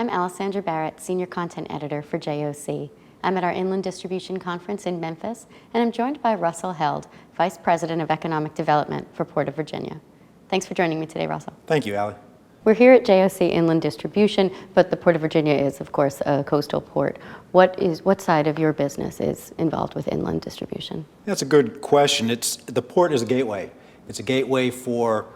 I'm Alessandra Barrett, Senior Content Editor for JOC. I'm at our Inland Distribution Conference in Memphis, and I'm joined by Russell Held, Vice President of Economic Development for Port of Virginia. Thanks for joining me today, Russell. Thank you, Allie. We're here at JOC Inland Distribution, but the Port of Virginia is, of course, a coastal port. What side of your business is involved with inland distribution? That's a good question. The port is a gateway. It's a gateway for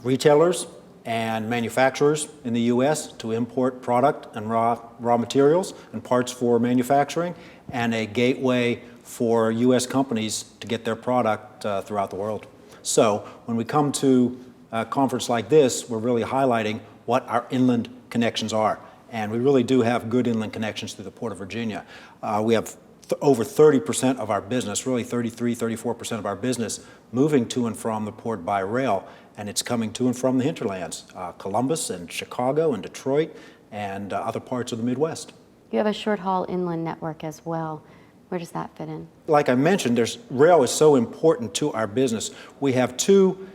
retailers and manufacturers in the U.S. to import product and raw materials and parts for manufacturing, and a gateway for U.S. companies to get their product throughout the world. So when we come to a conference like this, we're really highlighting what our inland connections are. And we really do have good inland connections through the Port of Virginia. We have over 30% of our business, really 34% of our business, moving to and from the port by rail, and it's coming to and from the hinterlands, Columbus and Chicago and Detroit and other parts of the Midwest. You have a short-haul inland network as well. Where does that fit in? Like I mentioned, rail is so important to our business. We have two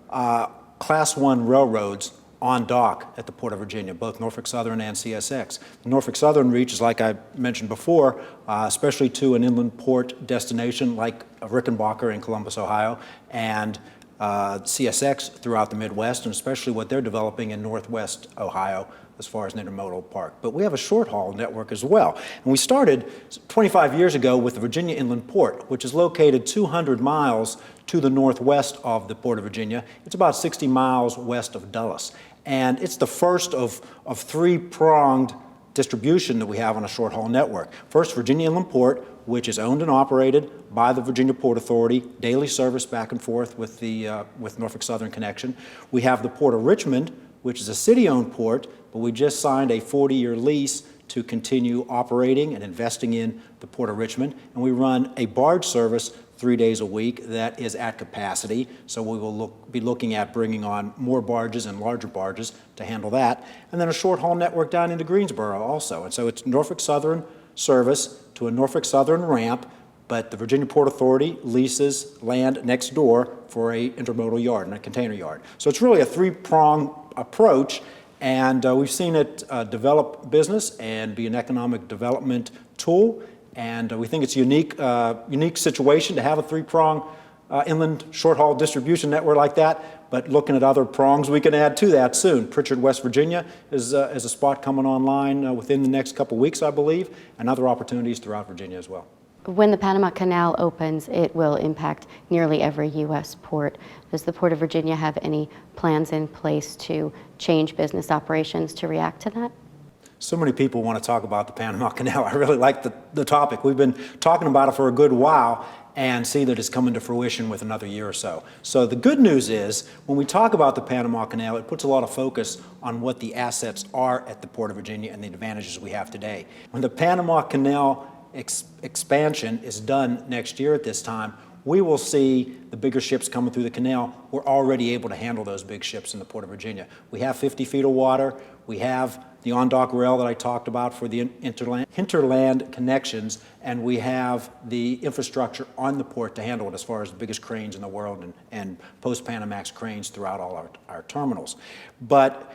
Class 1 railroads on dock at the Port of Virginia, both Norfolk Southern and CSX. The Norfolk Southern reaches, like I mentioned before, especially to an inland port destination like Rickenbacker in Columbus, Ohio, and CSX throughout the Midwest, and especially what they're developing in Northwest Ohio as far as an intermodal park. But we have a short-haul network as well. And we started 25 years ago with the Virginia Inland Port, which is located 200 miles to the northwest of the Port of Virginia. It's about 60 miles west of Dulles. And it's the first of three-pronged distribution that we have on a short-haul network. First, Virginia Inland Port, which is owned and operated by the Virginia Port Authority, daily service back and forth with Norfolk Southern connection. We have the Port of Richmond, which is a city-owned port, but we just signed a 40-year lease to continue operating and investing in the Port of Richmond. And we run a barge service 3 days a week that is at capacity. So we will be looking at bringing on more barges and larger barges to handle that. And then a short-haul network down into Greensboro also. And so it's Norfolk Southern service to a Norfolk Southern ramp, but the Virginia Port Authority leases land next door for a intermodal yard and a container yard. So it's really a three-pronged approach, and we've seen it develop business and be an economic development tool, and we think it's a unique situation to have a three-prong inland short-haul distribution network like that, but looking at other prongs we can add to that soon. Pritchard, West Virginia is a spot coming online within the next couple weeks, I believe, and other opportunities throughout Virginia as well. When the Panama Canal opens, it will impact nearly every U.S. port. Does the Port of Virginia have any plans in place to change business operations to react to that? So many people want to talk about the Panama Canal. I really like the topic. We've been talking about it for a good while and see that it's coming to fruition with another year or so. So the good news is, when we talk about the Panama Canal, it puts a lot of focus on what the assets are at the Port of Virginia and the advantages we have today. When the Panama Canal expansion is done next year at this time, we will see the bigger ships coming through the canal. We're already able to handle those big ships in the Port of Virginia. We have 50 feet of water. We have the on-dock rail that I talked about for the hinterland connections, and we have the infrastructure on the port to handle it as far as the biggest cranes in the world and post-Panamax cranes throughout all our terminals. But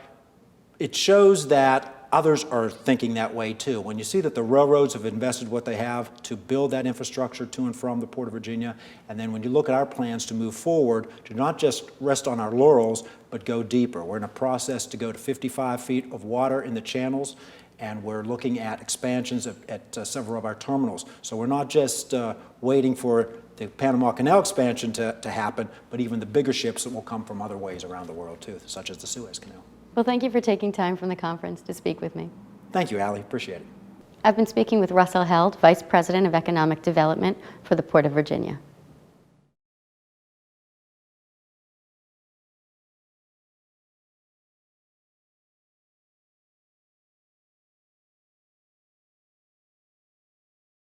it shows that others are thinking that way too. When you see that the railroads have invested what they have to build that infrastructure to and from the Port of Virginia, and then when you look at our plans to move forward, to not just rest on our laurels, but go deeper. We're in a process to go to 55 feet of water in the channels, and we're looking at expansions at several of our terminals. So we're not just waiting for the Panama Canal expansion to happen, but even the bigger ships that will come from other ways around the world too, such as the Suez Canal. Well, thank you for taking time from the conference to speak with me. Thank you, Allie. Appreciate it. I've been speaking with Russell Held, Vice President of Economic Development for the Port of Virginia.